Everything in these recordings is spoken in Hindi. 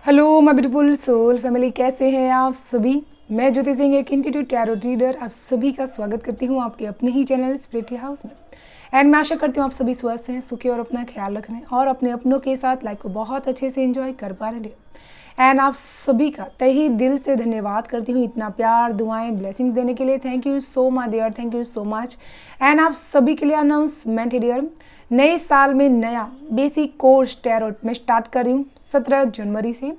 Hello my beautiful soul family, कैसे हैं आप सभी। मैं ज्योति सिंह, एक इंट्यूटिव टैरो रीडर, आप सभी का स्वागत करती हूं आपके अपने ही चैनल स्पिरिट हाउस में। एंड मैं आशा करती हूं आप सभी स्वस्थ हैं, सुखी और अपना ख्याल रख रहे हैं और अपने अपनों के साथ लाइफ को बहुत अच्छे से एंजॉय कर पा रहे हैं। एंड आप सभी का तहे दिल से धन्यवाद करती हूँ इतना प्यार, दुआएं, ब्लेसिंग देने के लिए। Thank you so much dear, thank you so much. And आप सभी के लिए अनाउंसमेंट है डियर, नए साल में नया बेसिक कोर्स टैरोट में स्टार्ट कर रही हूँ 17 जनवरी से,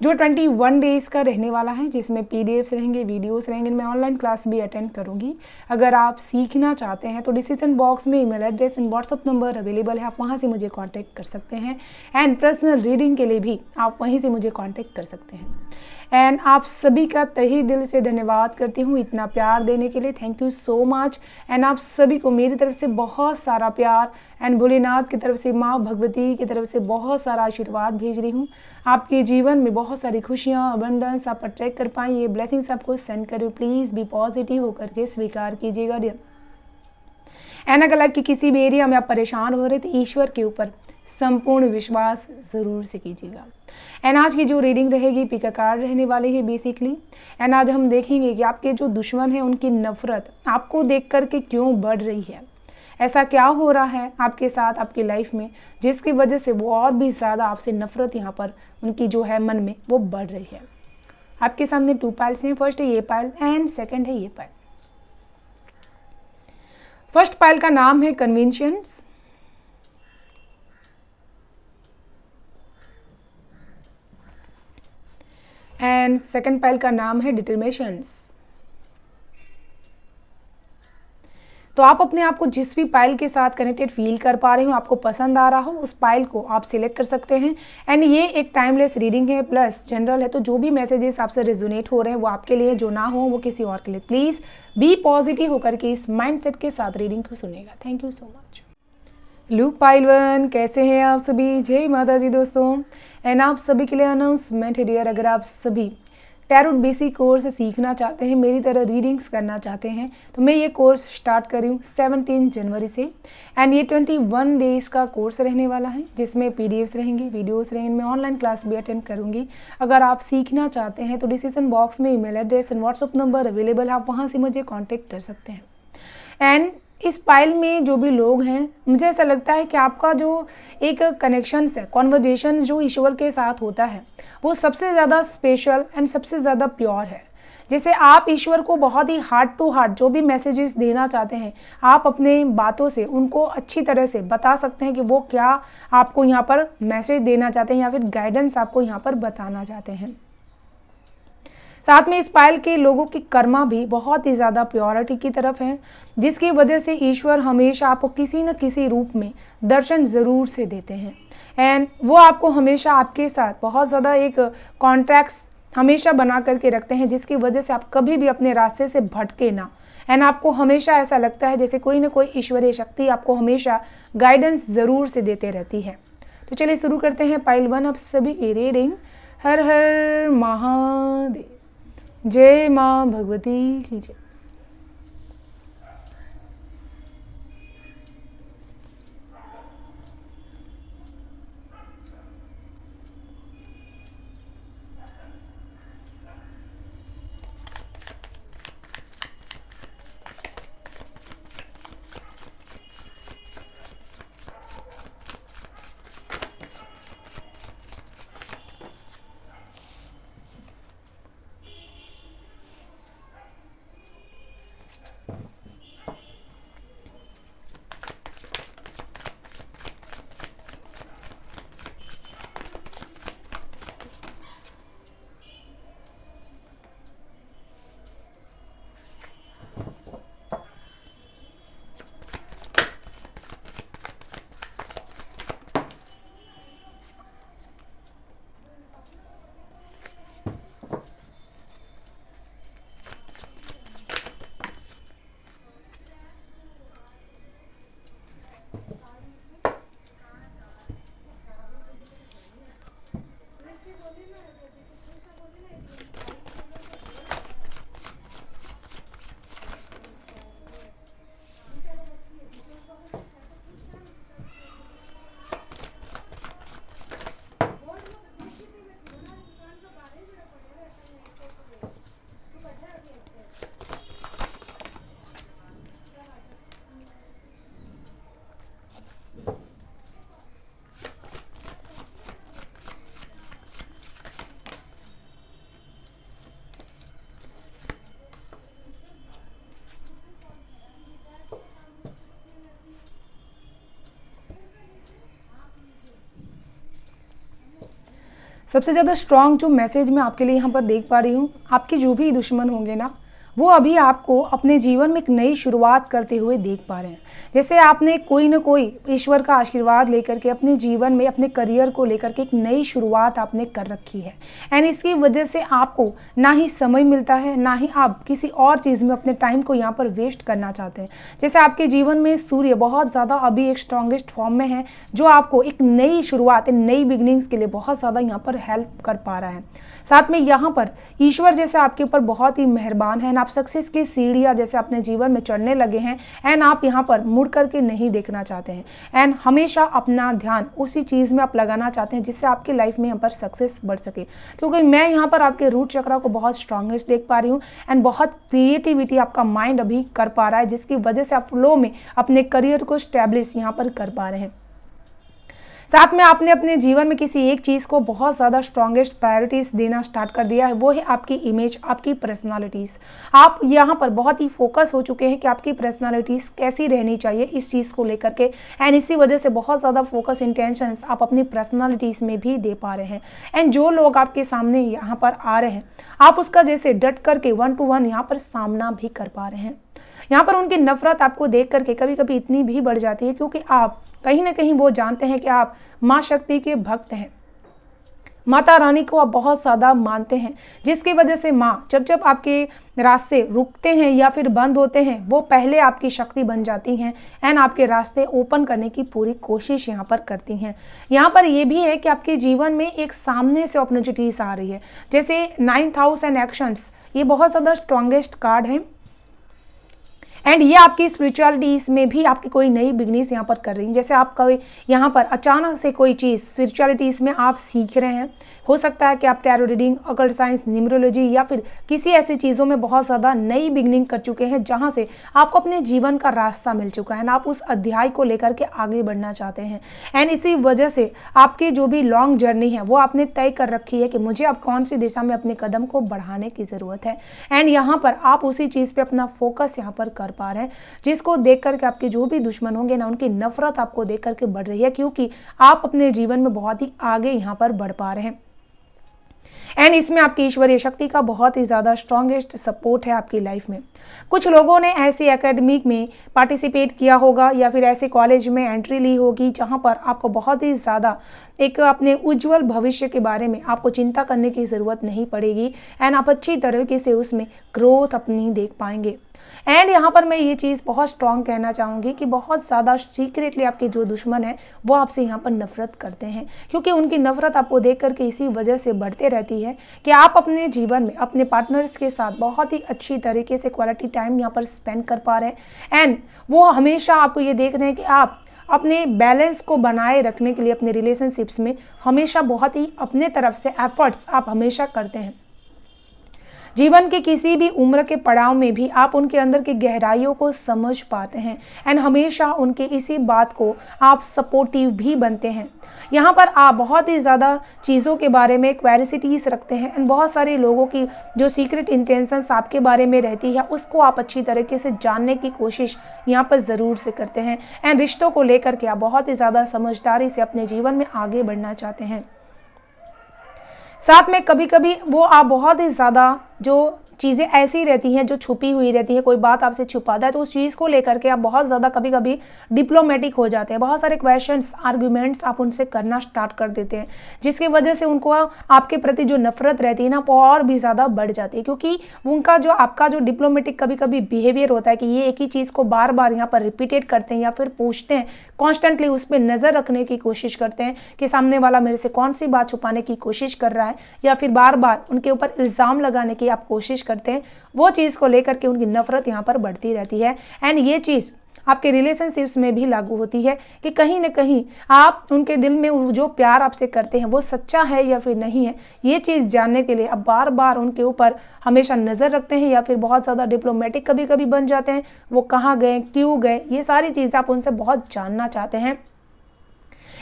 जो 21 डेज का रहने वाला है, जिसमें पीडीएफ्स रहेंगे, वीडियोस रहेंगे। मैं ऑनलाइन क्लास भी अटेंड करूंगी। अगर आप सीखना चाहते हैं तो डिस्क्रिप्शन बॉक्स में email address and WhatsApp number available है, आप वहां से मुझे कांटेक्ट कर सकते हैं। एंड पर्सनल रीडिंग के लिए भी आप वहीं से मुझे कांटेक्ट कर सकते हैं। एंड आप सभी का तहे दिल से धन्यवाद करती हूँ इतना प्यार देने के लिए। Thank you so much. And आप सभी को मेरी तरफ से बहुत सारा प्यार, एंड भोलेनाथ की तरफ से, माँ भगवती की तरफ से बहुत सारा आशीर्वाद भेज रही हूँ। आपके जीवन में बहुत सारी खुशियाँ, अबंडेंस आप अट्रैक्ट कर पाएँ, ये ब्लेसिंग्स आपको सेंड करूँ। प्लीज़ बी पॉजिटिव होकर के स्वीकार कीजिएगा डियर। एंड अगर लाइफ की किसी भी एरिया में आप परेशान हो रहे थे, ईश्वर के ऊपर संपूर्ण विश्वास ज़रूर से कीजिएगा। एंड आज की जो रीडिंग रहेगी, पिक अ कार्ड रहने वाले हैं बेसिकली। एंड आज हम देखेंगे कि आपके जो दुश्मन हैं उनकी नफरत आपको देख करके क्यों बढ़ रही है। ऐसा क्या हो रहा है आपके साथ, आपकी लाइफ में, जिसकी वजह से वो और भी ज़्यादा आपसे नफरत यहाँ पर उनकी जो है मन में वो बढ़ रही है। आपके सामने 2 पाइल्स हैं। फर्स्ट है ये पाइल एंड सेकंड है ये पाइल। फर्स्ट पाइल का नाम है कन्विंशंस एंड सेकंड पाइल का नाम है डिटरमिनेशंस। तो आप अपने आप को जिस भी पाइल के साथ कनेक्टेड फील कर पा रहे हो, आपको पसंद आ रहा हो, उस पाइल को आप सिलेक्ट कर सकते हैं। एंड ये एक टाइमलेस रीडिंग है, प्लस जनरल है, तो जो भी मैसेजेस आपसे रेजोनेट हो रहे हैं वो आपके लिए, जो ना हो वो किसी और के लिए। प्लीज़ बी पॉजिटिव होकर के इस माइंडसेट के साथ रीडिंग को सुनेगा। Thank you so much. Loop pile 1, कैसे हैं आप सभी। जय माता जी दोस्तों। एंड आप सभी के लिए अनाउंसमेंट है डियर, अगर आप सभी टैरोट बेसिक कोर्स सीखना चाहते हैं, मेरी तरह रीडिंग्स करना चाहते हैं, तो मैं ये कोर्स स्टार्ट कर रही हूँ 17 जनवरी से। एंड ये 21 डेज का कोर्स रहने वाला है, जिसमें पीडीएफ्स रहेंगे, वीडियोस रहेंगे। मैं ऑनलाइन क्लास भी अटेंड करूँगी। अगर आप सीखना चाहते हैं तो डिस्क्रिप्शन बॉक्स में email address and WhatsApp number available है, आप वहाँ से मुझे कॉन्टेक्ट कर सकते हैं। एंड इस पाइल में जो भी लोग हैं, मुझे ऐसा लगता है कि आपका जो एक कनेक्शन है, कॉन्वर्जेशन जो ईश्वर के साथ होता है, वो सबसे ज़्यादा स्पेशल एंड सबसे ज़्यादा प्योर है। जैसे आप ईश्वर को बहुत ही हार्ट टू हार्ट जो भी मैसेजेस देना चाहते हैं, आप अपने बातों से उनको अच्छी तरह से बता सकते हैं कि वो क्या आपको यहाँ पर मैसेज देना चाहते हैं या फिर गाइडेंस आपको यहाँ पर बताना चाहते हैं। साथ में इस पाइल के लोगों की कर्मा भी बहुत ही ज़्यादा प्योरिटी की तरफ है, जिसकी वजह से ईश्वर हमेशा आपको किसी न किसी रूप में दर्शन ज़रूर से देते हैं। एंड वो आपको हमेशा आपके साथ बहुत ज़्यादा एक कॉन्ट्रैक्ट्स हमेशा बना करके रखते हैं, जिसकी वजह से आप कभी भी अपने रास्ते से भटके ना। एंड आपको हमेशा ऐसा लगता है जैसे कोई ना कोई ईश्वरीय शक्ति आपको हमेशा गाइडेंस ज़रूर से देते रहती है। तो चलिए शुरू करते हैं पाइल 1 आप सभी की रीडिंग। हर हर महादेव। जय माँ भगवती की जय। सबसे ज़्यादा स्ट्रॉन्ग जो मैसेज मैं आपके लिए यहाँ पर देख पा रही हूँ, आपके जो भी दुश्मन होंगे ना, वो अभी आपको अपने जीवन में एक नई शुरुआत करते हुए देख पा रहे हैं। जैसे आपने कोई ना कोई ईश्वर का आशीर्वाद लेकर के अपने जीवन में अपने करियर को लेकर के एक नई शुरुआत आपने कर रखी है, एंड इसकी वजह से आपको ना ही समय मिलता है, ना ही आप किसी और चीज़ में अपने टाइम को यहाँ पर वेस्ट करना चाहते हैं। जैसे आपके जीवन में सूर्य बहुत ज़्यादा अभी एक स्ट्रॉन्गेस्ट फॉर्म में है, जो आपको एक नई शुरुआत, नई बिगनिंग्स के लिए बहुत ज़्यादा यहाँ पर हेल्प कर पा रहा है। साथ में यहाँ पर ईश्वर जैसे आपके ऊपर बहुत ही मेहरबान है, आप सक्सेस की सीढ़ियाँ जैसे अपने जीवन में चढ़ने लगे हैं, एंड आप यहाँ पर मुड़ करके नहीं देखना चाहते हैं, एंड हमेशा अपना ध्यान उसी चीज़ में आप लगाना चाहते हैं जिससे आपकी लाइफ में यहाँ पर सक्सेस बढ़ सके। क्योंकि मैं यहाँ पर आपके रूट चक्र को बहुत स्ट्रॉन्गेस्ट देख पा रही हूँ, एंड बहुत क्रिएटिविटी आपका माइंड अभी कर पा रहा है, जिसकी वजह से आप फ्लो में अपने करियर को स्टैब्लिश यहाँ पर कर पा रहे हैं। साथ में आपने अपने जीवन में किसी एक चीज़ को बहुत ज़्यादा स्ट्रॉन्गेस्ट प्रायोरिटीज़ देना स्टार्ट कर दिया है, वो है आपकी इमेज, आपकी पर्सनालिटीज़। आप यहाँ पर बहुत ही फोकस हो चुके हैं कि आपकी पर्सनालिटीज़ कैसी रहनी चाहिए इस चीज़ को लेकर के, एंड इसी वजह से बहुत ज़्यादा फोकस इंटेंशंस आप अपनी पर्सनालिटीज़ में भी दे पा रहे हैं। एंड जो लोग आपके सामने यहाँ पर आ रहे हैं, आप उसका जैसे डट करके 1 to 1 यहाँ पर सामना भी कर पा रहे हैं। यहाँ पर उनकी नफरत आपको देख करके कभी कभी इतनी भी बढ़ जाती है, क्योंकि आप कहीं ना कहीं वो जानते हैं कि आप माँ शक्ति के भक्त हैं, माता रानी को आप बहुत ज़्यादा मानते हैं, जिसकी वजह से माँ जब जब आपके रास्ते रुकते हैं या फिर बंद होते हैं, वो पहले आपकी शक्ति बन जाती हैं, एंड आपके रास्ते ओपन करने की पूरी कोशिश यहाँ पर करती हैं। यहाँ पर ये भी है कि आपके जीवन में एक सामने से अपॉर्चुनिटीज आ रही है, जैसे 9th हाउस एंड एक्शंस, ये बहुत ज़्यादा स्ट्रॉन्गेस्ट कार्ड है, एंड ये आपकी स्पिरिचुअलिटीज में भी आपकी कोई नई बिगनिंग्स यहाँ पर कर रही है। जैसे आपका यहाँ पर अचानक से कोई चीज़ स्पिरिचुअलिटीज में आप सीख रहे हैं, हो सकता है कि आप tarot reading, occult science, numerology या फिर किसी ऐसी चीज़ों में बहुत ज़्यादा नई बिगनिंग कर चुके हैं, जहाँ से आपको अपने जीवन का रास्ता मिल चुका है, आप उस अध्याय को लेकर के आगे बढ़ना चाहते हैं, एंड इसी वजह से आपकी जो भी लॉन्ग जर्नी है वो आपने तय कर रखी है कि मुझे अब कौन सी दिशा में अपने कदम को बढ़ाने की ज़रूरत है, एंड यहाँ पर आप उसी चीज़ पर अपना फोकस यहाँ पर कर पा रहे हैं, जिसको देख करके आपके जो भी दुश्मन होंगे ना, उनकी नफरत आपको देख करके बढ़ रही है, क्योंकि आप अपने जीवन में बहुत ही आगे यहाँ पर बढ़ पा रहे हैं। एंड इसमें आपकी ईश्वरीय शक्ति का बहुत ही ज़्यादा स्ट्रॉन्गेस्ट सपोर्ट है आपकी लाइफ में। कुछ लोगों ने ऐसे एकेडमिक में पार्टिसिपेट किया होगा या फिर ऐसे कॉलेज में एंट्री ली होगी, जहां पर आपको बहुत ही ज़्यादा एक अपने उज्जवल भविष्य के बारे में आपको चिंता करने की ज़रूरत नहीं पड़ेगी, एंड आप अच्छी तरीके से उसमें ग्रोथ अपनी देख पाएंगे। एंड यहाँ पर मैं ये चीज़ बहुत स्ट्रॉन्ग कहना चाहूँगी कि बहुत ज़्यादा सीक्रेटली आपके जो दुश्मन है वो आपसे यहाँ पर नफरत करते हैं, क्योंकि उनकी नफरत आपको देख करके इसी वजह से बढ़ते रहती है कि आप अपने जीवन में अपने पार्टनर्स के साथ बहुत ही अच्छी तरीके से क्वालिटी टाइम यहाँ पर स्पेंड कर पा रहे हैं, एंड वो हमेशा आपको ये देख रहे हैं कि आप अपने बैलेंस को बनाए रखने के लिए अपने रिलेशनशिप्स में हमेशा बहुत ही अपने तरफ से एफर्ट्स आप हमेशा करते हैं। जीवन के किसी भी उम्र के पड़ाव में भी आप उनके अंदर की गहराइयों को समझ पाते हैं, एंड हमेशा उनके इसी बात को आप सपोर्टिव भी बनते हैं। यहाँ पर आप बहुत ही ज़्यादा चीज़ों के बारे में क्वेरिसिटीज़ रखते हैं, एंड बहुत सारे लोगों की जो सीक्रेट इंटेंशंस आपके बारे में रहती है उसको आप अच्छी तरीके से जानने की कोशिश यहाँ पर ज़रूर से करते हैं, एंड रिश्तों को लेकर के आप बहुत ही ज़्यादा समझदारी से अपने जीवन में आगे बढ़ना चाहते हैं। साथ में कभी कभी वो आप बहुत ही ज़्यादा जो चीज़ें ऐसी रहती हैं जो छुपी हुई रहती है, कोई बात आपसे छुपाता है तो उस चीज़ को लेकर के आप बहुत ज़्यादा कभी कभी डिप्लोमेटिक हो जाते हैं, बहुत सारे क्वेश्चंस, आर्ग्यूमेंट्स आप उनसे करना स्टार्ट कर देते हैं, जिसकी वजह से उनको आपके प्रति जो नफरत रहती है ना वो और भी ज़्यादा बढ़ जाती है, क्योंकि उनका जो आपका जो डिप्लोमेटिक कभी कभी बिहेवियर होता है कि ये एक ही चीज़ को बार बार यहाँ पर रिपीटेड करते हैं या फिर पूछते हैं, कॉन्स्टेंटली उस पर नज़र रखने की कोशिश करते हैं कि सामने वाला मेरे से कौन सी बात छुपाने की कोशिश कर रहा है, या फिर बार बार उनके ऊपर इल्ज़ाम लगाने की आप कोशिश करते हैं, वो चीज़ को लेकर के उनकी नफरत यहाँ पर बढ़ती रहती है। एंड ये चीज़ आपके रिलेशनशिप्स में भी लागू होती है कि कहीं ना कहीं आप उनके दिल में जो प्यार आपसे करते हैं वो सच्चा है या फिर नहीं है, ये चीज़ जानने के लिए आप बार बार उनके ऊपर हमेशा नज़र रखते हैं, या फिर बहुत ज़्यादा डिप्लोमेटिक कभी कभी बन जाते हैं, वो कहाँ गए, क्यों गए, ये सारी चीज़ें आप उनसे बहुत जानना चाहते हैं।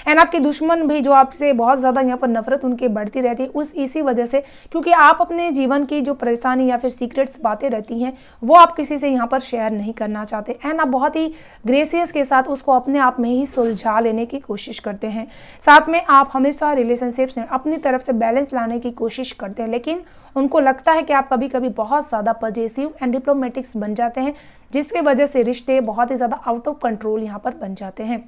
एंड आपके दुश्मन भी जो आपसे बहुत ज़्यादा यहाँ पर नफरत उनकी बढ़ती रहती है उस इसी वजह से, क्योंकि आप अपने जीवन की जो परेशानी या फिर सीक्रेट्स बातें रहती हैं वो आप किसी से यहाँ पर शेयर नहीं करना चाहते एंड आप बहुत ही ग्रेसियस के साथ उसको अपने आप में ही सुलझा लेने की कोशिश करते हैं। साथ में आप हमेशा रिलेशनशिप्स में अपनी तरफ से बैलेंस लाने की कोशिश करते हैं, लेकिन उनको लगता है कि आप कभी कभी बहुत ज़्यादा पॉजिटिव एंड डिप्लोमेटिक्स बन जाते हैं, जिसकी वजह से रिश्ते बहुत ही ज़्यादा आउट ऑफ कंट्रोल यहाँ पर बन जाते हैं।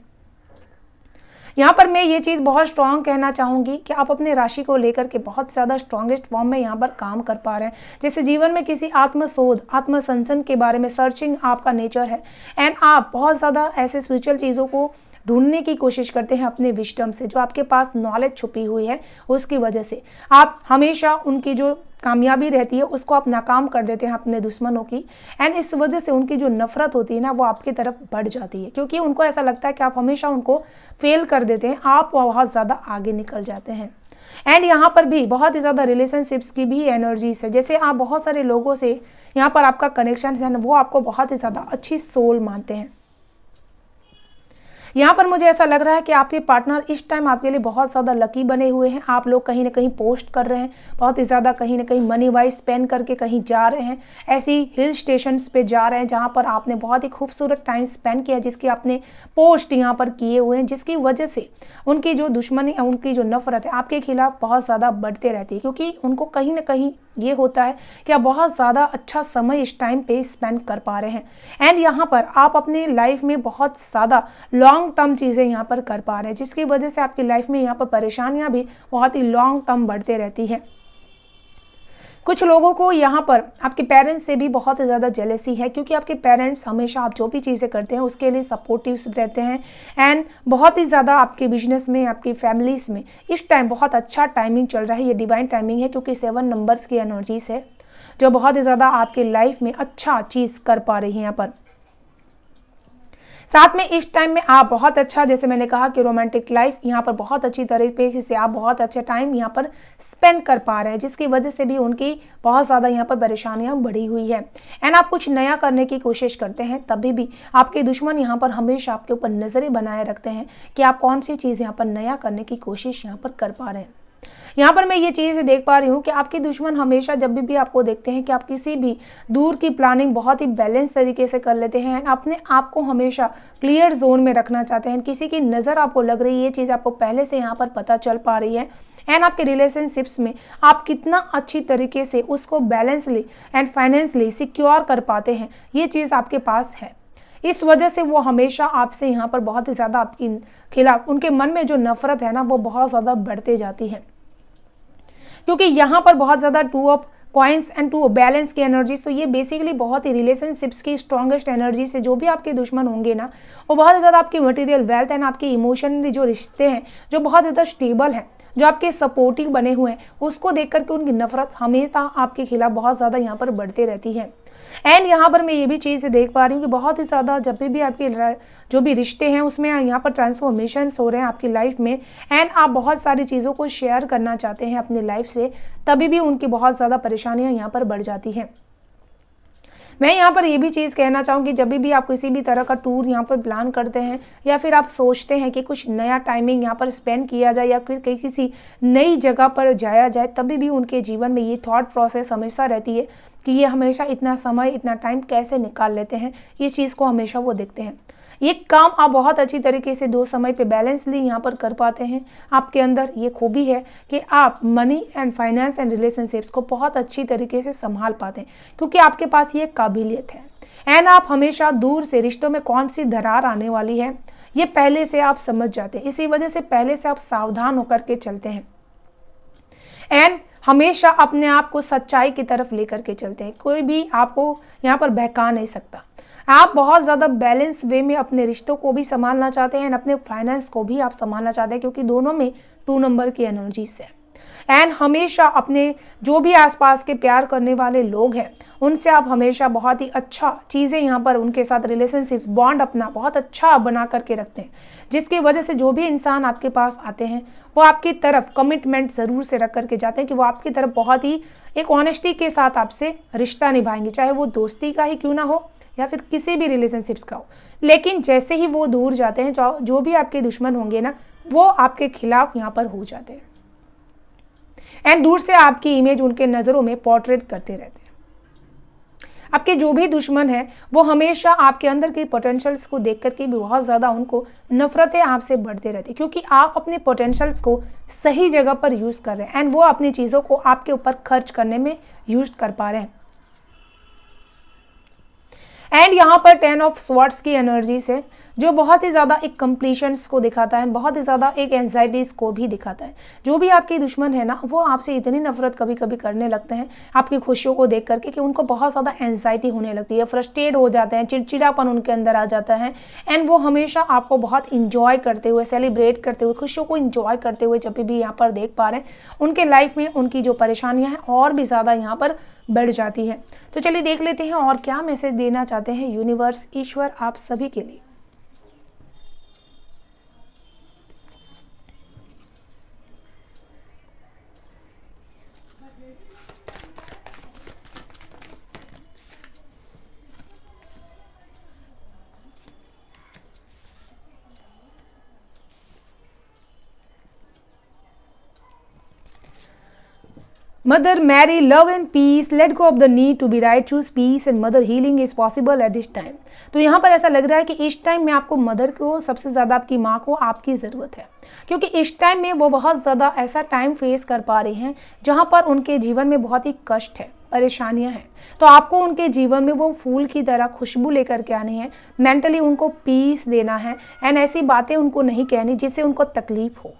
यहाँ पर मैं ये चीज़ बहुत स्ट्रांग कहना चाहूँगी कि आप अपने राशि को लेकर के बहुत ज़्यादा स्ट्रॉन्गेस्ट फॉर्म में यहाँ पर काम कर पा रहे हैं। जैसे जीवन में किसी आत्मशोध, आत्मसंचन के बारे में सर्चिंग आपका नेचर है एंड आप बहुत ज़्यादा ऐसे स्पिरिचुअल चीज़ों को ढूंढने की कोशिश करते हैं अपने विजडम से, जो आपके पास नॉलेज छुपी हुई है उसकी वजह से आप हमेशा उनकी जो कामयाबी रहती है उसको आप नाकाम कर देते हैं अपने दुश्मनों की एंड इस वजह से उनकी जो नफरत होती है ना वो आपकी तरफ बढ़ जाती है, क्योंकि उनको ऐसा लगता है कि आप हमेशा उनको फेल कर देते हैं, आप बहुत ज़्यादा आगे निकल जाते हैं। एंड यहाँ पर भी बहुत ही ज़्यादा रिलेशनशिप्स की भी एनर्जीज है। जैसे आप बहुत सारे लोगों से यहाँ पर आपका कनेक्शन है ना वो आपको बहुत ही ज़्यादा अच्छी सोल मानते हैं। यहाँ पर मुझे ऐसा लग रहा है कि आपके पार्टनर इस टाइम आपके लिए बहुत ज़्यादा लकी बने हुए हैं। आप लोग कहीं ना कहीं पोस्ट कर रहे हैं, बहुत ही ज़्यादा कहीं ना कहीं मनी वाइज स्पेंड करके कहीं जा रहे हैं, ऐसी हिल स्टेशंस पे जा रहे हैं जहाँ पर आपने बहुत ही खूबसूरत टाइम स्पेंड किया, जिसकी आपने पोस्ट यहाँ पर किए हुए हैं, जिसकी वजह से उनकी जो दुश्मनी, उनकी जो नफरत है आपके खिलाफ बहुत ज़्यादा बढ़ते रहती है, क्योंकि उनको कहीं ना कहीं ये होता है कि आप बहुत ज़्यादा अच्छा समय इस टाइम पे स्पेंड कर पा रहे हैं एंड यहाँ पर आप अपने लाइफ में बहुत ज़्यादा लॉन्ग टर्म चीज़ें यहाँ पर कर पा रहे हैं, जिसकी वजह से आपकी लाइफ में यहाँ पर परेशानियाँ भी बहुत ही लॉन्ग टर्म बढ़ते रहती हैं। कुछ लोगों को यहाँ पर आपके पेरेंट्स से भी बहुत ही ज़्यादा जेलेसी है, क्योंकि आपके पेरेंट्स हमेशा आप जो भी चीज़ें करते हैं उसके लिए सपोर्टिव रहते हैं एंड बहुत ही ज़्यादा आपके बिजनेस में, आपकी फैमिलीज में इस टाइम बहुत अच्छा टाइमिंग चल रहा है। ये डिवाइन टाइमिंग है, क्योंकि 7 नंबर्स की एनर्जीज है जो बहुत ही ज़्यादा आपके लाइफ में अच्छा चीज़ कर पा रही है। यहाँ पर साथ में इस टाइम में आप बहुत अच्छा, जैसे मैंने कहा कि रोमांटिक लाइफ यहाँ पर बहुत अच्छी तरीके से आप बहुत अच्छा टाइम यहाँ पर स्पेंड कर पा रहे हैं, जिसकी वजह से भी उनकी बहुत ज़्यादा यहाँ पर परेशानियाँ बढ़ी हुई है एंड आप कुछ नया करने की कोशिश करते हैं, तभी भी आपके दुश्मन यहाँ पर हमेशा आपके ऊपर नज़रें बनाए रखते हैं कि आप कौन सी चीज़ यहाँ पर नया करने की कोशिश यहाँ पर कर पा रहे हैं। यहाँ पर मैं ये चीज़ देख पा रही हूँ कि आपके दुश्मन हमेशा जब भी आपको देखते हैं कि आप किसी भी दूर की प्लानिंग बहुत ही बैलेंस तरीके से कर लेते हैं, अपने आप को हमेशा क्लियर जोन में रखना चाहते हैं, किसी की नज़र आपको लग रही है, ये चीज़ आपको पहले से यहाँ पर पता चल पा रही है एंड आपके रिलेशनशिप्स में आप कितना अच्छी तरीके से उसको बैलेंसली एंड फाइनेंशियली सिक्योर कर पाते हैं, ये चीज़ आपके पास है। इस वजह से वो हमेशा आपसे यहाँ पर बहुत ही ज़्यादा आपके खिलाफ, उनके मन में जो नफरत है ना वो बहुत ज़्यादा बढ़ते जाती है, क्योंकि यहाँ पर बहुत ज़्यादा 2 ऑफ कॉइंस एंड 2 बैलेंस की एनर्जीज, तो ये बेसिकली बहुत ही रिलेशनशिप्स की स्ट्रॉन्गेस्ट एनर्जी से जो भी आपके दुश्मन होंगे ना वो बहुत ज़्यादा आपकी मटेरियल वेल्थ एंड आपके इमोशनली जो रिश्ते हैं जो बहुत ज़्यादा स्टेबल हैं, जो आपके सपोर्टिव बने हुए हैं, उसको देख करके उनकी नफरत हमेशा आपके खिलाफ बहुत ज़्यादा यहाँ पर बढ़ते रहती है। एंड यहाँ पर मैं ये भी चीज़ देख पा रही हूँ कि बहुत ही ज़्यादा जब भी आपके जो भी रिश्ते हैं उसमें यहाँ पर ट्रांसफॉर्मेशंस हो रहे हैं आपकी लाइफ में एंड आप बहुत सारी चीज़ों को शेयर करना चाहते हैं अपनी लाइफ से, तभी भी उनकी बहुत ज़्यादा परेशानियाँ यहाँ पर बढ़ जाती हैं। मैं यहाँ पर ये भी चीज़ कहना चाहूँगी, जब भी आप किसी भी तरह का टूर यहाँ पर प्लान करते हैं या फिर आप सोचते हैं कि कुछ नया टाइमिंग यहाँ पर स्पेंड किया जाए या फिर किसी नई जगह पर जाया जाए, तभी भी उनके जीवन में ये थॉट प्रोसेस हमेशा रहती है कि ये हमेशा इतना समय, इतना टाइम कैसे निकाल लेते हैं, इस चीज़ को हमेशा वो देखते हैं। ये काम आप बहुत अच्छी तरीके से 2 समय पे बैलेंसली यहाँ पर कर पाते हैं। आपके अंदर ये खूबी है कि आप money and finance and relationships को बहुत अच्छी तरीके से संभाल पाते हैं, क्योंकि आपके पास ये काबिलियत है एंड आप हमेशा दूर से रिश्तों में कौन सी दरार आने वाली है ये पहले से आप समझ जाते हैं। इसी वजह से पहले से आप सावधान होकर के चलते हैं एंड हमेशा अपने आप को सच्चाई की तरफ लेकर के चलते हैं। कोई भी आपको यहाँ पर बहका नहीं सकता। आप बहुत ज़्यादा बैलेंस वे में अपने रिश्तों को भी संभालना चाहते हैं, अपने फाइनेंस को भी आप संभालना चाहते हैं, क्योंकि दोनों में 2 नंबर की एनर्जीज है एंड हमेशा अपने जो भी आसपास के प्यार करने वाले लोग हैं उनसे आप हमेशा बहुत ही अच्छा चीज़ें यहाँ पर उनके साथ रिलेशनशिप्स बॉन्ड अपना बहुत अच्छा बना करके रखते हैं, जिसकी वजह से जो भी इंसान आपके पास आते हैं वो आपकी तरफ कमिटमेंट ज़रूर से रख करके जाते हैं कि वो आपकी तरफ बहुत ही एक ऑनेस्टी के साथ आपसे रिश्ता निभाएंगे, चाहे वो दोस्ती का ही क्यों ना हो या फिर किसी भी रिलेशनशिप्स का हो। लेकिन जैसे ही वो दूर जाते हैं, जो भी आपके दुश्मन होंगे ना वो आपके खिलाफ यहाँ पर हो जाते हैं एंड दूर से आपकी इमेज उनके नज़रों में पोर्ट्रेट करते रहते हैं। आपके जो भी दुश्मन है वो हमेशा आपके अंदर के पोटेंशियल्स को देख करके भी बहुत ज़्यादा उनको नफरतें आपसे बढ़ते रहती, क्योंकि आप अपने पोटेंशियल्स को सही जगह पर यूज़ कर रहे हैं एंड वो अपनी चीज़ों को आपके ऊपर खर्च करने में यूज़ कर पा रहे हैं। एंड यहाँ पर 10 ऑफ स्वॉर्ड्स की एनर्जी से जो बहुत ही ज़्यादा एक कंप्लीशंस को दिखाता है, बहुत ही ज़्यादा एक एंजाइटीज़ को भी दिखाता है। जो भी आपके दुश्मन है ना, वो आपसे इतनी नफरत कभी कभी करने लगते हैं आपकी खुशियों को देख करके कि उनको बहुत ज़्यादा एंजाइटी होने लगती है, फ्रस्ट्रेट हो जाते हैं, चिड़चिड़ापन उनके अंदर आ जाता है एंड वो हमेशा आपको बहुत इंजॉय करते हुए, सेलिब्रेट करते हुए, खुशियों को इंजॉय करते हुए जब भी यहाँ पर देख पा रहे हैं। उनके लाइफ में उनकी जो परेशानियाँ हैं और भी ज़्यादा यहाँ पर बढ़ जाती है। तो चलिए देख लेते हैं और क्या मैसेज देना चाहते हैं यूनिवर्स, ईश्वर आप सभी के लिए। Mother Mary, love and peace, let go of the need to be right, choose peace and mother healing is possible at this time। तो यहाँ पर ऐसा लग रहा है कि इस टाइम में आपको मदर को, सबसे ज़्यादा आपकी माँ को आपकी ज़रूरत है, क्योंकि इस टाइम में वो बहुत ज़्यादा ऐसा टाइम फेस कर पा रही हैं जहाँ पर उनके जीवन में बहुत ही कष्ट है, परेशानियाँ हैं। तो आपको उनके जीवन में वो फूल की तरह खुशबू लेकर के आनी है, मेंटली उनको पीस देना है एंड ऐसी बातें उनको नहीं कहनी जिससे उनको तकलीफ हो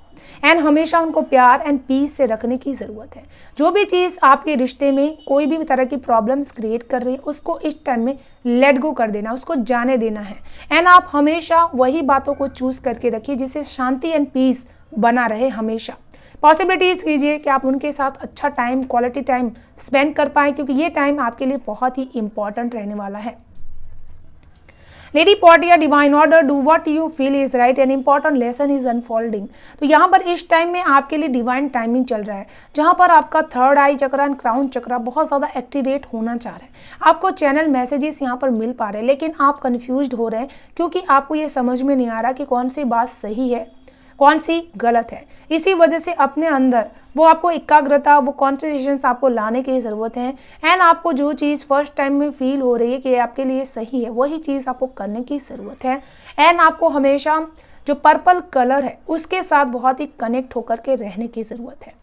एंड हमेशा उनको प्यार एंड पीस से रखने की ज़रूरत है। जो भी चीज़ आपके रिश्ते में कोई भी तरह की प्रॉब्लम्स क्रिएट कर रही है उसको इस टाइम में लेट गो कर देना, उसको जाने देना है एंड आप हमेशा वही बातों को चूज करके रखिए जिससे शांति एंड पीस बना रहे। हमेशा पॉसिबिलिटीज़ कीजिए कि आप उनके साथ अच्छा टाइम, क्वालिटी टाइम स्पेंड कर पाएँ, क्योंकि ये टाइम आपके लिए बहुत ही इंपॉर्टेंट रहने वाला है। Lady Portia, divine order, do what you feel is right, an important lesson is unfolding. तो यहाँ पर इस टाइम में आपके लिए डिवाइन टाइमिंग चल रहा है, जहाँ पर आपका थर्ड आई चक्र एंड क्राउन चक्र बहुत ज़्यादा एक्टिवेट होना चाह रहा है। आपको चैनल मैसेजेस यहाँ पर मिल पा रहे हैं, लेकिन आप कन्फ्यूज्ड हो रहे हैं क्योंकि आपको ये समझ में नहीं आ रहा कि कौन सी बात सही है, कौन सी गलत है। इसी वजह से अपने अंदर वो आपको एकाग्रता, वो कॉन्सेंट्रेशन आपको लाने की ज़रूरत है एंड आपको जो चीज़ फर्स्ट टाइम में फील हो रही है कि आपके लिए सही है, वही चीज़ आपको करने की ज़रूरत है एंड आपको हमेशा जो पर्पल कलर है उसके साथ बहुत ही कनेक्ट होकर के रहने की ज़रूरत है,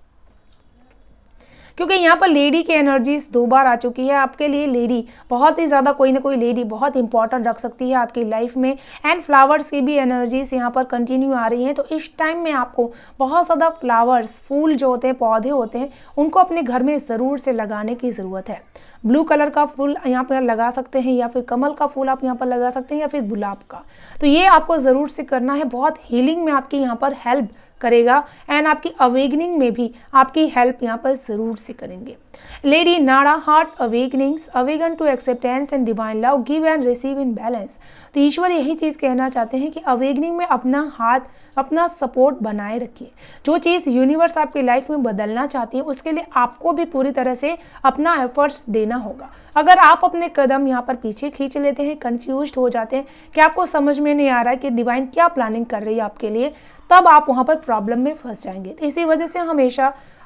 क्योंकि यहाँ पर लेडी की एनर्जीज 2 बार आ चुकी है। आपके लिए लेडी बहुत ही ज़्यादा, कोई ना कोई लेडी बहुत इंपॉर्टेंट रख सकती है आपकी लाइफ में एंड फ्लावर्स की भी एनर्जीज यहाँ पर कंटिन्यू आ रही हैं। तो इस टाइम में आपको बहुत ज़्यादा फ्लावर्स, फूल जो होते हैं, पौधे होते हैं, उनको अपने घर में ज़रूर से लगाने की ज़रूरत है। ब्लू कलर का फूल यहाँ पर लगा सकते हैं या फिर कमल का फूल आप यहाँ पर लगा सकते हैं या फिर गुलाब का। तो ये आपको ज़रूर से करना है, बहुत हीलिंग में आपकी यहाँ पर हेल्प करेगा एंड आपकी अवेकनिंग में भी आपकी हेल्प यहाँ पर जरूर से करेंगे। Lady Nada, heart awakenings, awaken to acceptance and divine love, give and receive in balance. तो ईश्वर यही चीज़ कहना चाहते हैं कि अवेकनिंग में अपना हाथ, अपना सपोर्ट बनाए रखिए। जो चीज़ यूनिवर्स आपकी लाइफ में बदलना चाहती है उसके लिए आपको भी पूरी तरह से अपना एफर्ट्स देना होगा। अगर आप अपने कदम यहाँ पर पीछे खींच लेते हैं, कंफ्यूज्ड हो जाते हैं कि आपको समझ में नहीं आ रहा है कि डिवाइन क्या प्लानिंग कर रही है आपके लिए, तब आप वहाँ पर प्रॉब्लम में फंस जाएंगे। तो इसी वजह से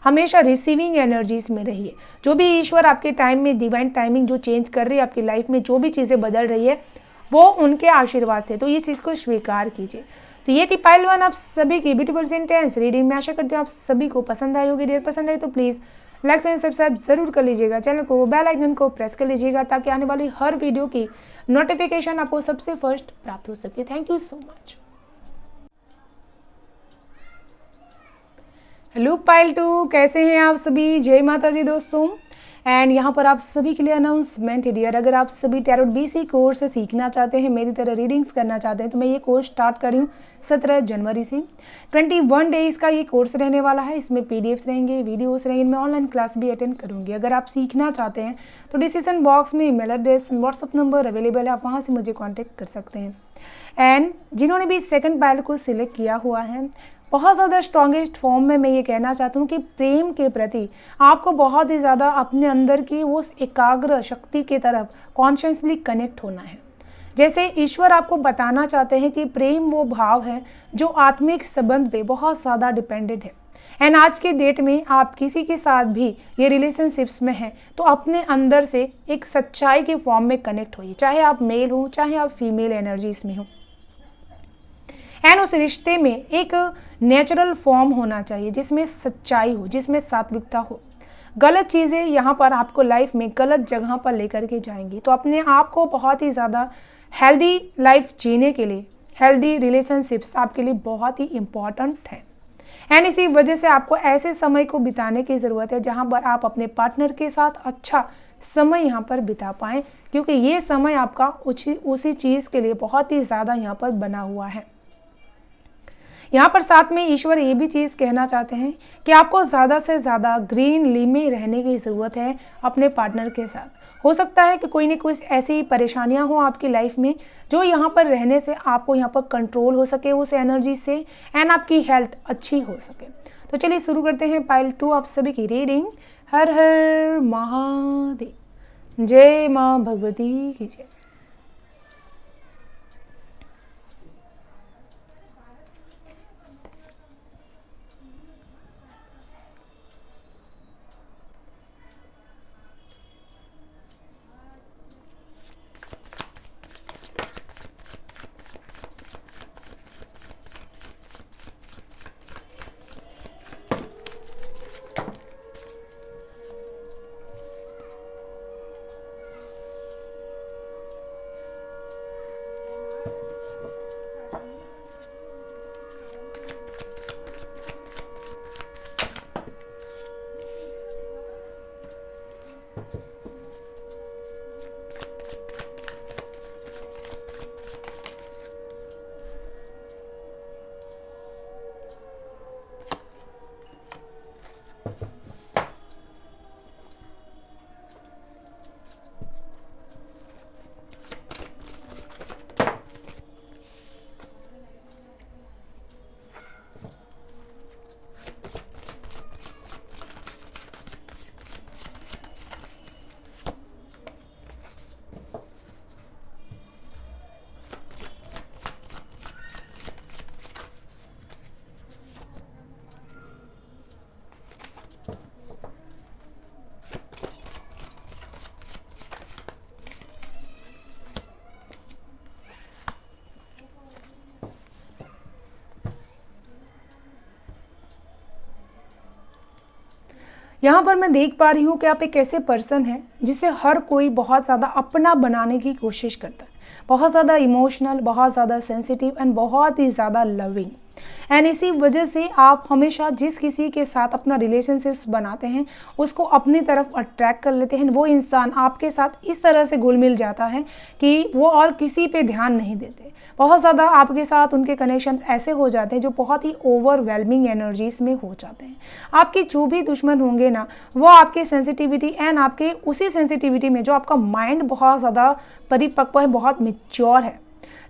हमेशा रिसीविंग एनर्जीज में रहिए। जो भी ईश्वर आपके टाइम में डिवाइन टाइमिंग जो चेंज कर रही है आपकी लाइफ में, जो भी चीज़ें बदल रही है वो उनके आशीर्वाद से, तो ये चीज़ को स्वीकार कीजिए। तो ये थी पाइल 1 आप सभी की ब्यूटीफुल सेंटेंस रीडिंग। मैं आशा करती हूँ आप सभी को पसंद आई होगी। डियर पसंद आई तो प्लीज़ लाइक एंड सब्सक्राइब जरूर कर लीजिएगा, चैनल को, बेल आइकन को प्रेस कर लीजिएगा ताकि आने वाली हर वीडियो की नोटिफिकेशन आपको सबसे फर्स्ट प्राप्त हो सके। Thank you so much. Hello pile 2, कैसे हैं आप सभी? जय माता जी दोस्तों। एंड यहाँ पर आप सभी के लिए अनाउंसमेंट है डियर, अगर आप सभी टैरोट BC कोर्स सीखना चाहते हैं, मेरी तरह रीडिंग्स करना चाहते हैं, तो मैं ये कोर्स स्टार्ट कर रही हूँ 17 जनवरी से। 21 डेज़ का ये कोर्स रहने वाला है। इसमें PDFs रहेंगे, वीडियोस रहेंगे, मैं ऑनलाइन क्लास भी अटेंड करूँगी। अगर आप सीखना चाहते हैं तो डिस्क्रिप्शन बॉक्स में email address, WhatsApp number available है, आप वहाँ से मुझे कॉन्टेक्ट कर सकते हैं। एंड जिन्होंने भी सेकंड पाइल को सिलेक्ट किया हुआ है, बहुत ज़्यादा स्ट्रॉन्गेस्ट फॉर्म में मैं ये कहना चाहती हूँ कि प्रेम के प्रति आपको बहुत ही ज़्यादा अपने अंदर की वो एकाग्र शक्ति की तरफ कॉन्शियसली कनेक्ट होना है। जैसे ईश्वर आपको बताना चाहते हैं कि प्रेम वो भाव है जो आत्मिक संबंध पे बहुत ज़्यादा डिपेंडेंट है। एंड आज के डेट में आप किसी के साथ भी ये रिलेशनशिप्स में हैं तो अपने अंदर से एक सच्चाई के फॉर्म में कनेक्ट होइए, चाहे आप मेल हो चाहे आप फीमेल एनर्जीज में हो। एंड उस रिश्ते में एक नेचुरल फॉर्म होना चाहिए जिसमें सच्चाई हो, जिसमें सात्विकता हो। गलत चीज़ें यहाँ पर आपको लाइफ में गलत जगह पर लेकर के जाएंगी। तो अपने आप को बहुत ही ज़्यादा हेल्दी लाइफ जीने के लिए हेल्दी रिलेशनशिप्स आपके लिए बहुत ही इम्पॉर्टेंट है। एंड इसी वजह से आपको ऐसे समय को बिताने की ज़रूरत है जहाँ पर आप अपने पार्टनर के साथ अच्छा समय यहाँ पर बिता पाएँ, क्योंकि ये समय आपका उसी चीज़ के लिए बहुत ही ज़्यादा यहाँ पर बना हुआ है। यहाँ पर साथ में ईश्वर ये भी चीज़ कहना चाहते हैं कि आपको ज़्यादा से ज़्यादा ग्रीनली में रहने की ज़रूरत है अपने पार्टनर के साथ। हो सकता है कि कोई ना कुछ ऐसी परेशानियाँ हो आपकी लाइफ में जो यहाँ पर रहने से आपको यहाँ पर कंट्रोल हो सके उस एनर्जी से, एंड आपकी हेल्थ अच्छी हो सके। तो चलिए शुरू करते हैं पाइल 2 आप सभी की रीडिंग। हर हर महादेव, जय माँ भगवती की जय। यहाँ पर मैं देख पा रही हूँ कि आप एक ऐसे पर्सन हैं जिसे हर कोई बहुत ज़्यादा अपना बनाने की कोशिश करता है, बहुत ज़्यादा इमोशनल, बहुत ज़्यादा सेंसिटिव एंड बहुत ही ज़्यादा लविंग। एंड इसी वजह से आप हमेशा जिस किसी के साथ अपना रिलेशनशिप्स बनाते हैं उसको अपनी तरफ अट्रैक्ट कर लेते हैं। वो इंसान आपके साथ इस तरह से घुल मिल जाता है कि वो और किसी पे ध्यान नहीं देते। बहुत ज़्यादा आपके साथ उनके कनेक्शन ऐसे हो जाते हैं जो बहुत ही ओवरवेलमिंग एनर्जीज में हो जाते हैं। आपके जो भी दुश्मन होंगे ना, वो आपके सेंसिटिविटी एंड आपके उसी सेंसिटिविटी में जो आपका माइंड बहुत ज़्यादा परिपक्व है, बहुत मैच्योर है,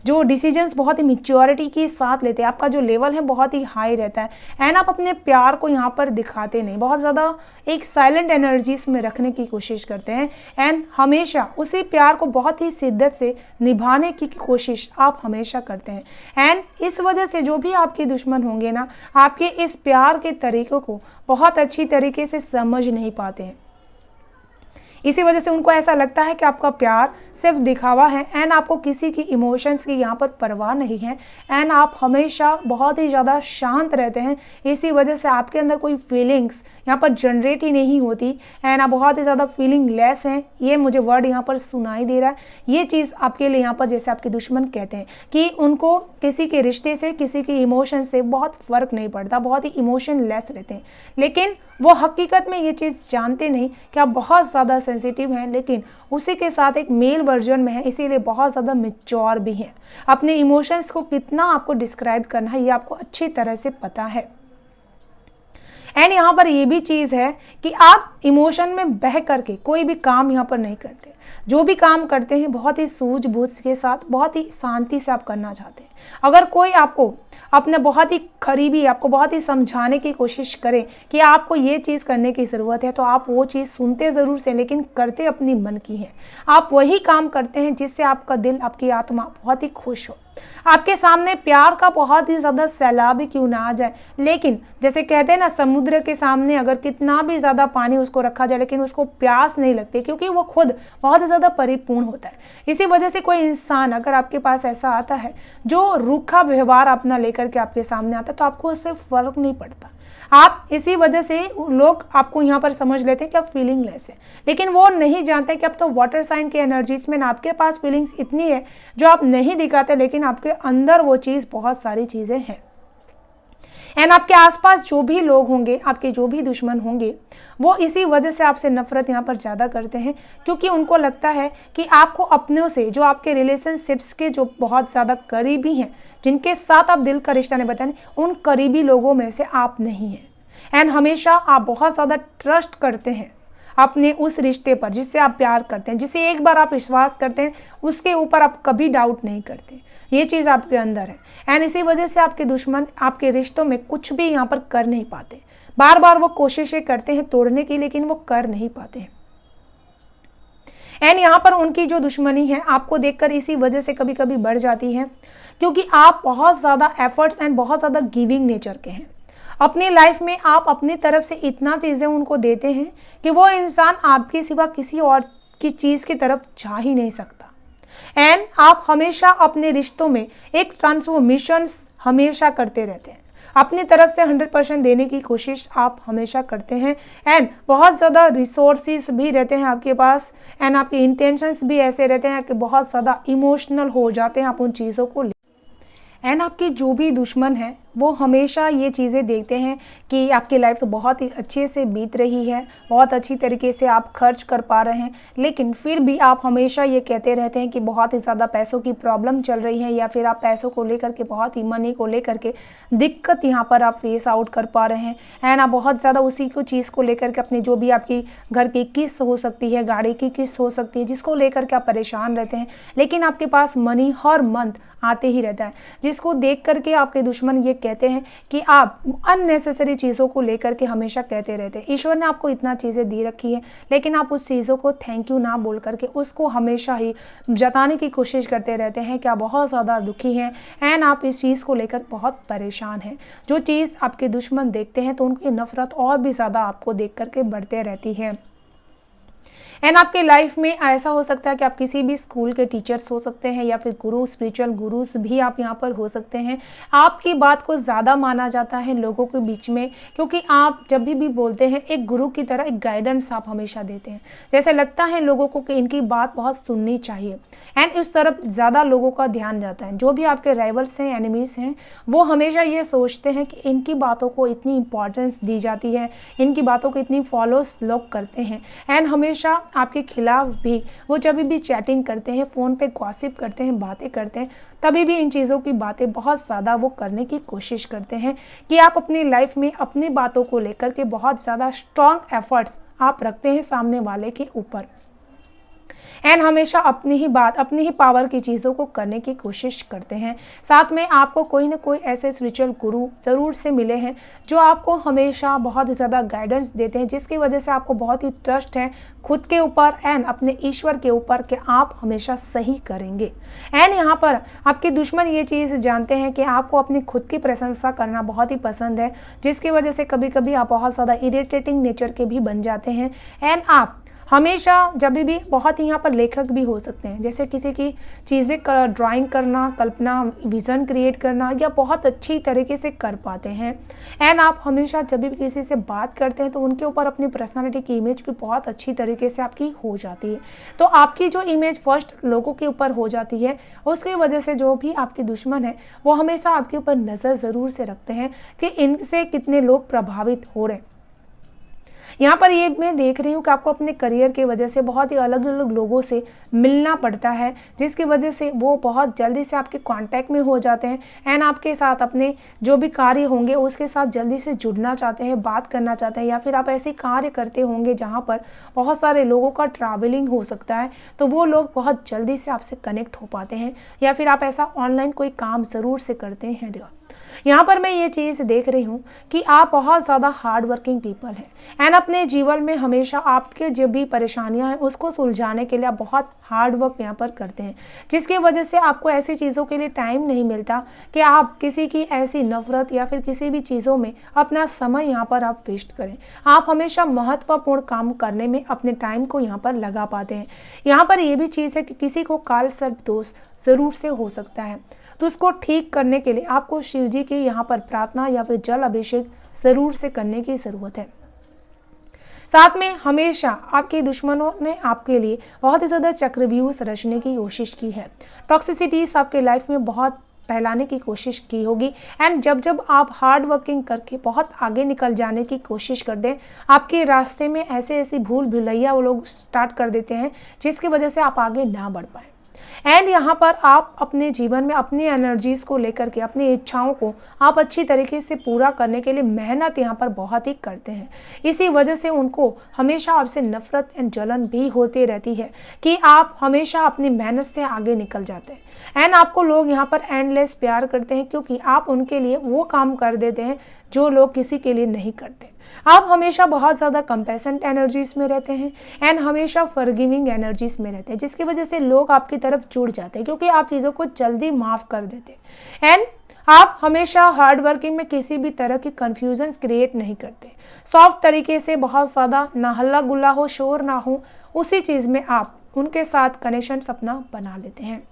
जो डिसीजंस बहुत ही मैच्योरिटी के साथ लेते हैं, आपका जो लेवल है बहुत ही हाई रहता है। एंड आप अपने प्यार को यहाँ पर दिखाते नहीं, बहुत ज़्यादा एक साइलेंट एनर्जीज में रखने की कोशिश करते हैं। एंड हमेशा उसी प्यार को बहुत ही शिद्दत से निभाने की कोशिश आप हमेशा करते हैं। एंड इस वजह से जो भी आपके दुश्मन होंगे ना, आपके इस प्यार के तरीक़ों को बहुत अच्छी तरीके से समझ नहीं पाते हैं। इसी वजह से उनको ऐसा लगता है कि आपका प्यार सिर्फ दिखावा है एंड आपको किसी की इमोशंस की यहाँ पर परवाह नहीं है। एंड आप हमेशा बहुत ही ज़्यादा शांत रहते हैं। इसी वजह से आपके अंदर कोई फीलिंग्स यहाँ पर जनरेट ही नहीं होती एंड आप बहुत ही ज़्यादा फीलिंग लेस हैं। ये मुझे वर्ड यहाँ पर सुनाई दे रहा है। ये चीज़ आपके लिए यहाँ पर जैसे आपके दुश्मन कहते हैं कि उनको किसी के रिश्ते से, किसी के इमोशन से बहुत फ़र्क नहीं पड़ता, बहुत ही इमोशन लेस रहते हैं। लेकिन वो हकीकत में ये चीज़ जानते नहीं कि आप बहुत ज़्यादा सेंसिटिव हैं, लेकिन उसी के साथ एक मेल वर्जन में है, इसीलिए बहुत ज़्यादा मैच्योर भी हैं। अपने इमोशंस को कितना आपको डिस्क्राइब करना है ये आपको अच्छी तरह से पता है। एंड यहाँ पर ये भी चीज़ है कि आप इमोशन में बह करके कोई भी काम यहाँ पर नहीं करते। जो भी काम करते हैं बहुत ही सूझबूझ के साथ, बहुत ही शांति से आप करना चाहते हैं। अगर कोई आपको अपने बहुत ही करीबी आपको बहुत ही समझाने की कोशिश करे कि आपको ये चीज़ करने की ज़रूरत है, तो आप वो चीज़ सुनते ज़रूर से लेकिन करते अपनी मन की है। आप वही काम करते हैं जिससे आपका दिल, आपकी आत्मा बहुत ही खुश हो। आपके सामने प्यार का बहुत ही ज़्यादा सैलाब ही क्यों ना आ जाए, लेकिन जैसे कहते हैं ना, समुद्र के सामने अगर कितना भी ज़्यादा पानी उसको रखा जाए लेकिन उसको प्यास नहीं लगती, क्योंकि वो खुद बहुत ज़्यादा परिपूर्ण होता है। इसी वजह से कोई इंसान अगर आपके पास ऐसा आता है जो रूखा व्यवहार अपना लेकर के आपके सामने आता है, तो आपको उससे फर्क नहीं पड़ता। आप इसी वजह से लोग आपको यहाँ पर समझ लेते हैं कि आप फीलिंग लेस है, लेकिन वो नहीं जानते कि अब तो वाटर साइन की एनर्जीज में आपके पास फीलिंग्स इतनी है जो आप नहीं दिखाते, लेकिन आपके अंदर वो चीज़, बहुत सारी चीज़ें हैं। एंड आपके आसपास जो भी लोग होंगे, आपके जो भी दुश्मन होंगे, वो इसी वजह से आपसे नफरत यहाँ पर ज़्यादा करते हैं, क्योंकि उनको लगता है कि आपको अपनों से, जो आपके रिलेशनशिप्स के जो बहुत ज़्यादा करीबी हैं, जिनके साथ आप दिल का रिश्ता नहीं बताएं, उन करीबी लोगों में से आप नहीं हैं। एंड हमेशा आप बहुत ज़्यादा ट्रस्ट करते हैं अपने उस रिश्ते पर जिससे आप प्यार करते हैं, जिसे एक बार आप विश्वास करते हैं उसके ऊपर आप कभी डाउट नहीं करते। ये चीज़ आपके अंदर है। एंड इसी वजह से आपके दुश्मन आपके रिश्तों में कुछ भी यहाँ पर कर नहीं पाते। बार बार वो कोशिशें करते हैं तोड़ने की, लेकिन वो कर नहीं पाते हैं। एंड यहाँ पर उनकी जो दुश्मनी है आपको देखकर इसी वजह से कभी कभी बढ़ जाती है, क्योंकि आप बहुत ज़्यादा एफर्ट्स एंड बहुत ज़्यादा गिविंग नेचर के हैं। अपनी लाइफ में आप अपनी तरफ से इतना चीज़ें उनको देते हैं कि वो इंसान आपके सिवा किसी और की चीज़ की तरफ जा ही नहीं सकता। एंड आप हमेशा अपने रिश्तों में एक ट्रांसफॉर्मेशन हमेशा करते रहते हैं। अपनी तरफ से 100% देने की कोशिश आप हमेशा करते हैं। एंड बहुत ज़्यादा रिसोर्सेज भी रहते हैं आपके पास, एंड आपके इंटेंशंस भी ऐसे रहते हैं कि बहुत ज़्यादा इमोशनल हो जाते हैं आप उन चीज़ों को। एंड आपके जो भी दुश्मन हैं वो हमेशा ये चीज़ें देखते हैं कि आपकी लाइफ तो बहुत ही अच्छे से बीत रही है, बहुत अच्छी तरीके से आप खर्च कर पा रहे हैं, लेकिन फिर भी आप हमेशा ये कहते रहते हैं कि बहुत ही ज़्यादा पैसों की प्रॉब्लम चल रही है, या फिर आप पैसों को लेकर के, बहुत ही मनी को लेकर के दिक्कत यहाँ पर आप फेस आउट कर पा रहे हैं। एंड आप बहुत ज़्यादा उसी को चीज़ को लेकर के, अपनी जो भी आपकी घर की किस्त हो सकती है, गाड़ी की किस्त हो सकती है, जिसको लेकर के आप परेशान रहते हैं, लेकिन आपके पास मनी हर मंथ आते ही रहता है, जिसको देख करके आपके दुश्मन ये कहते हैं कि आप अननेसेसरी चीज़ों को लेकर के हमेशा कहते रहते हैं। ईश्वर ने आपको इतना चीज़ें दी रखी है, लेकिन आप उस चीज़ों को थैंक यू ना बोल करके उसको हमेशा ही जताने की कोशिश करते रहते हैं कि आप बहुत ज़्यादा दुखी हैं एंड आप इस चीज़ को लेकर बहुत परेशान हैं। जो चीज़ आपके दुश्मन देखते हैं तो उनकी नफरत और भी ज़्यादा आपको देख करके बढ़ते रहती है। एंड आपके लाइफ में ऐसा हो सकता है कि आप किसी भी स्कूल के टीचर्स हो सकते हैं, या फिर गुरु, स्पिरिचुअल गुरुस भी आप यहाँ पर हो सकते हैं। आपकी बात को ज़्यादा माना जाता है लोगों के बीच में, क्योंकि आप जब भी बोलते हैं एक गुरु की तरह एक गाइडेंस आप हमेशा देते हैं। जैसे लगता है लोगों को कि इनकी बात बहुत सुननी चाहिए, एंड इस तरफ ज़्यादा लोगों का ध्यान जाता है। जो भी आपके राइवल्स हैं, एनिमीज़ हैं, वो हमेशा ये सोचते हैं कि इनकी बातों को इतनी इंपॉर्टेंस दी जाती है, इनकी बातों को इतनी फॉलोस लोग करते हैं, एंड हमेशा आपके खिलाफ भी वो जब भी चैटिंग करते हैं, फ़ोन पे गॉसिप करते हैं, बातें करते हैं, तभी भी इन चीज़ों की बातें बहुत ज़्यादा वो करने की कोशिश करते हैं कि आप अपनी लाइफ में अपनी बातों को लेकर के बहुत ज़्यादा स्ट्रॉन्ग एफर्ट्स आप रखते हैं सामने वाले के ऊपर, एंड हमेशा अपनी ही बात, अपनी ही पावर की चीज़ों को करने की कोशिश करते हैं। साथ में आपको कोई ना कोई ऐसे स्पिरिचुअल गुरु ज़रूर से मिले हैं जो आपको हमेशा बहुत ज़्यादा गाइडेंस देते हैं, जिसकी वजह से आपको बहुत ही ट्रस्ट है खुद के ऊपर एंड अपने ईश्वर के ऊपर कि आप हमेशा सही करेंगे। एंड यहाँ पर आपके दुश्मन ये चीज़ जानते हैं कि आपको अपनी खुद की प्रशंसा करना बहुत ही पसंद है, जिसकी वजह से कभी कभी आप बहुत ज़्यादा इरिटेटिंग नेचर के भी बन जाते हैं। एंड आप हमेशा जब भी बहुत ही यहाँ पर लेखक भी हो सकते हैं, जैसे किसी की चीज़ें ड्राइंग करना, कल्पना, विज़न क्रिएट करना, या बहुत अच्छी तरीके से कर पाते हैं। एंड आप हमेशा जब भी किसी से बात करते हैं तो उनके ऊपर अपनी पर्सनालिटी की इमेज भी बहुत अच्छी तरीके से आपकी हो जाती है। तो आपकी जो इमेज फर्स्ट लोगों के ऊपर हो जाती है, उसकी वजह से जो भी आपके दुश्मन है वो हमेशा आपके ऊपर नज़र ज़रूर से रखते हैं कि इनसे कितने लोग प्रभावित हो रहे हैं। यहाँ पर ये मैं देख रही हूँ कि आपको अपने करियर की वजह से बहुत ही अलग अलग लोगों से मिलना पड़ता है, जिसकी वजह से वो बहुत जल्दी से आपके कांटेक्ट में हो जाते हैं एंड आपके साथ अपने जो भी कार्य होंगे उसके साथ जल्दी से जुड़ना चाहते हैं, बात करना चाहते हैं, या फिर आप ऐसे कार्य करते होंगे जहाँ पर बहुत सारे लोगों का ट्रैवलिंग हो सकता है, तो वो लोग बहुत जल्दी से आपसे कनेक्ट हो पाते हैं, या फिर आप ऐसा ऑनलाइन कोई काम ज़रूर से करते हैं। यहाँ पर मैं ये चीज़ देख रही हूँ कि आप बहुत ज़्यादा हार्ड वर्किंग पीपल हैं एंड अपने जीवन में हमेशा आपके जो भी परेशानियाँ हैं उसको सुलझाने के लिए आप बहुत हार्ड वर्क यहाँ पर करते हैं, जिसकी वजह से आपको ऐसी चीज़ों के लिए टाइम नहीं मिलता कि आप किसी की ऐसी नफरत या फिर किसी भी चीज़ों में अपना समय यहाँ पर आप वेस्ट करें। आप हमेशा महत्वपूर्ण काम करने में अपने टाइम को यहाँ पर लगा पाते हैं। यहाँ पर ये भी चीज़ है कि किसी को काल सर्प दोष ज़रूर से हो सकता है, तो उसको ठीक करने के लिए आपको शिव जी की यहाँ पर प्रार्थना या फिर जल अभिषेक ज़रूर से करने की ज़रूरत है। साथ में हमेशा आपके दुश्मनों ने आपके लिए बहुत ही ज़्यादा चक्रव्यूह रचने की कोशिश की है, टॉक्सिसिटीज आपके लाइफ में बहुत फैलाने की कोशिश की होगी एंड जब आप हार्ड वर्किंग करके बहुत आगे निकल जाने की कोशिश कर दें, आपके रास्ते में ऐसी भूल भुलैया वो लोग स्टार्ट कर देते हैं जिसकी वजह से आप आगे ना बढ़ पाए। एंड यहाँ पर आप अपने जीवन में अपनी एनर्जीज़ को लेकर के अपनी इच्छाओं को आप अच्छी तरीके से पूरा करने के लिए मेहनत यहाँ पर बहुत ही करते हैं। इसी वजह से उनको हमेशा आपसे नफरत एंड जलन भी होती रहती है कि आप हमेशा अपनी मेहनत से आगे निकल जाते हैं एंड आपको लोग यहाँ पर एंडलेस प्यार करते हैं, क्योंकि आप उनके लिए वो काम कर देते हैं जो लोग किसी के लिए नहीं करते। आप हमेशा बहुत ज़्यादा कंपैशनेट एनर्जीज में रहते हैं एंड हमेशा फॉरगिविंग एनर्जीज में रहते हैं, जिसकी वजह से लोग आपकी तरफ जुड़ जाते हैं क्योंकि आप चीज़ों को जल्दी माफ़ कर देते हैं एंड आप हमेशा हार्ड वर्किंग में किसी भी तरह की कन्फ्यूजन क्रिएट नहीं करते। सॉफ्ट तरीके से बहुत ज़्यादा ना हल्ला गुल्ला हो, शोर ना हो, उसी चीज़ में आप उनके साथ कनेक्शन अपना बना लेते हैं।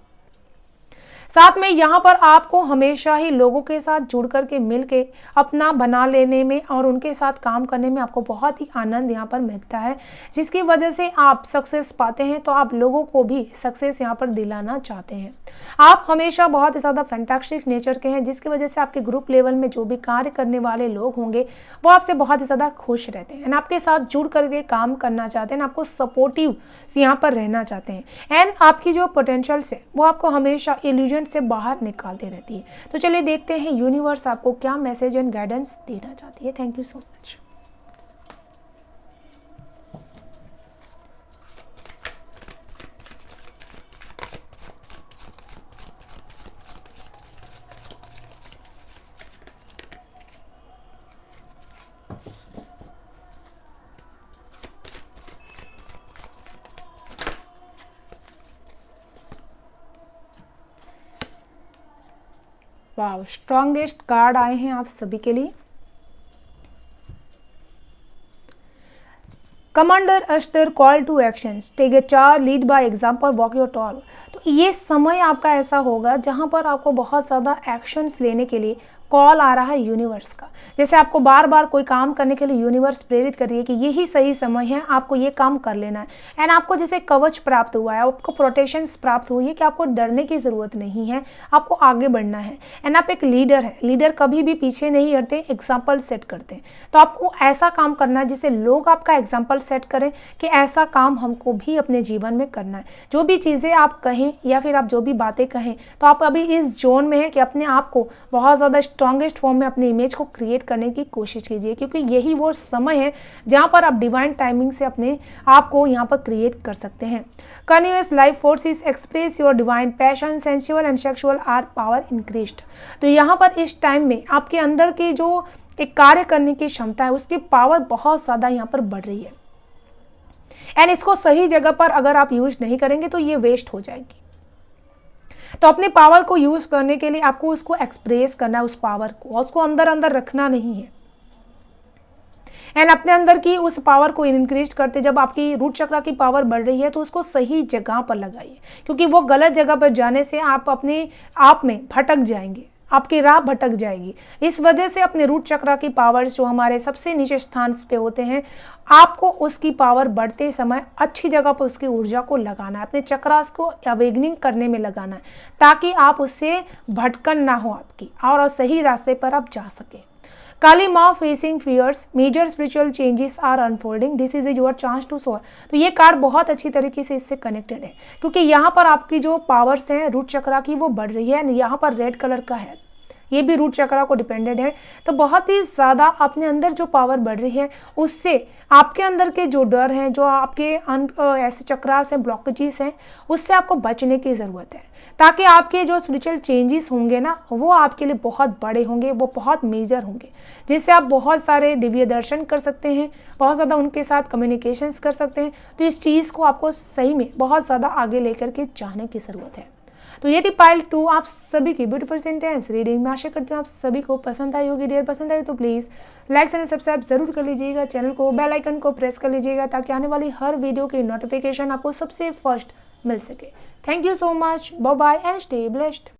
साथ में यहाँ पर आपको हमेशा ही लोगों के साथ जुड़ करके मिल के अपना बना लेने में और उनके साथ काम करने में आपको बहुत ही आनंद यहाँ पर मिलता है, जिसकी वजह से आप सक्सेस पाते हैं, तो आप लोगों को भी सक्सेस यहाँ पर दिलाना चाहते हैं। आप हमेशा बहुत ही ज़्यादा फैंटास्टिक नेचर के हैं, जिसकी वजह से आपके ग्रुप लेवल में जो भी कार्य करने वाले लोग होंगे वो आपसे बहुत ही ज़्यादा खुश रहते हैं एंड आपके साथ जुड़ करके काम करना चाहते हैं, आपको सपोर्टिव यहाँ पर रहना चाहते हैं एंड आपकी जो पोटेंशियल्स है वो आपको हमेशा इल्यूजन से बाहर निकालती रहती है। तो चलिए देखते हैं यूनिवर्स आपको क्या मैसेज एंड गाइडेंस देना चाहती है। Thank you so much. वाह, स्ट्रॉन्गेस्ट कार्ड आए हैं आप सभी के लिए। Commander aster call to actions, take a charge, lead by example, walk your talk. तो ये समय आपका ऐसा होगा जहां पर आपको बहुत ज़्यादा एक्शंस लेने के लिए कॉल आ रहा है यूनिवर्स का। जैसे आपको बार बार कोई काम करने के लिए यूनिवर्स प्रेरित कर रही है कि यही सही समय है, आपको ये काम कर लेना है एंड आपको जैसे कवच प्राप्त हुआ है, आपको प्रोटेक्शन प्राप्त हुई है कि आपको डरने की ज़रूरत नहीं है, आपको आगे बढ़ना है एंड आप एक लीडर है। लीडर कभी भी पीछे नहीं हटते, एग्जाम्पल सेट करते हैं। तो आपको ऐसा काम करना है जिससे लोग आपका एग्जाम्पल सेट करें कि ऐसा काम हमको भी अपने जीवन में करना है। जो भी चीज़ें आप कहें या फिर आप जो भी बातें कहें, तो आप अभी इस जोन में हैं कि अपने आप को बहुत ज़्यादा स्ट्रॉन्गेस्ट फॉर्म में अपनी इमेज को क्रिएट करने की कोशिश कीजिए, क्योंकि यही वो समय है जहां पर आप डिवाइन टाइमिंग से अपने आप को यहां पर क्रिएट कर सकते हैं। Continuous life forces express your divine passion, sensual and sexual are power increased. तो यहाँ पर इस टाइम में आपके अंदर की जो एक कार्य करने की क्षमता है उसकी पावर बहुत ज़्यादा यहाँ पर बढ़ रही है एंड इसको सही जगह पर अगर आप यूज नहीं करेंगे तो ये वेस्ट हो जाएगी। तो अपने पावर को यूज करने के लिए आपको उसको एक्सप्रेस करना है, उस पावर को, उसको अंदर अंदर रखना नहीं है एंड अपने अंदर की उस पावर को इंक्रीज करते, जब आपकी रूट चक्र की पावर बढ़ रही है तो उसको सही जगह पर लगाइए, क्योंकि वो गलत जगह पर जाने से आप अपने आप में भटक जाएंगे, आपकी राह भटक जाएगी। इस वजह से अपने रूट चक्र की पावर जो हमारे सबसे नीचे स्थान पे होते हैं, आपको उसकी पावर बढ़ते समय अच्छी जगह पर उसकी ऊर्जा को लगाना है, अपने चक्रास को अवेगनिंग करने में लगाना है, ताकि आप उससे भटकन ना हो आपकी और सही रास्ते पर आप जा सकें। Kali Maa facing fears, major spiritual changes are unfolding, this is your chance to soar. तो ये कार्ड बहुत अच्छी तरीके से इससे कनेक्टेड है, क्योंकि यहाँ पर आपकी जो पावर्स हैं रूट चक्रा की वो बढ़ रही है। यहाँ पर रेड कलर का है, ये भी रूट चक्रा को डिपेंडेंट है। तो बहुत ही ज़्यादा अपने अंदर जो पावर बढ़ रही है, उससे आपके अंदर के जो डर हैं, जो आपके ऐसे चक्रास हैं, ब्लॉकेजेस हैं, उससे आपको बचने की ज़रूरत है, ताकि आपके जो स्पिरिचुअल चेंजेस होंगे ना, वो आपके लिए बहुत बड़े होंगे, वो बहुत मेजर होंगे, जिससे आप बहुत सारे दिव्य दर्शन कर सकते हैं, बहुत ज़्यादा उनके साथ कम्युनिकेशंस कर सकते हैं। तो इस चीज़ को आपको सही में बहुत ज़्यादा आगे लेकर के जाने की ज़रूरत है। तो ये थी पाइल 2 आप सभी की ब्यूटीफुल सेंटेंस रीडिंग। मैं आशा करती हूँ आप सभी को पसंद आई होगी। डियर पसंद आई तो प्लीज़ लाइक एंड सब्सक्राइब जरूर कर लीजिएगा, चैनल को बेल आइकन को प्रेस कर लीजिएगा, ताकि आने वाली हर वीडियो की नोटिफिकेशन आपको सबसे फर्स्ट मिल सके। Thank you so much, bye bye and stay blessed.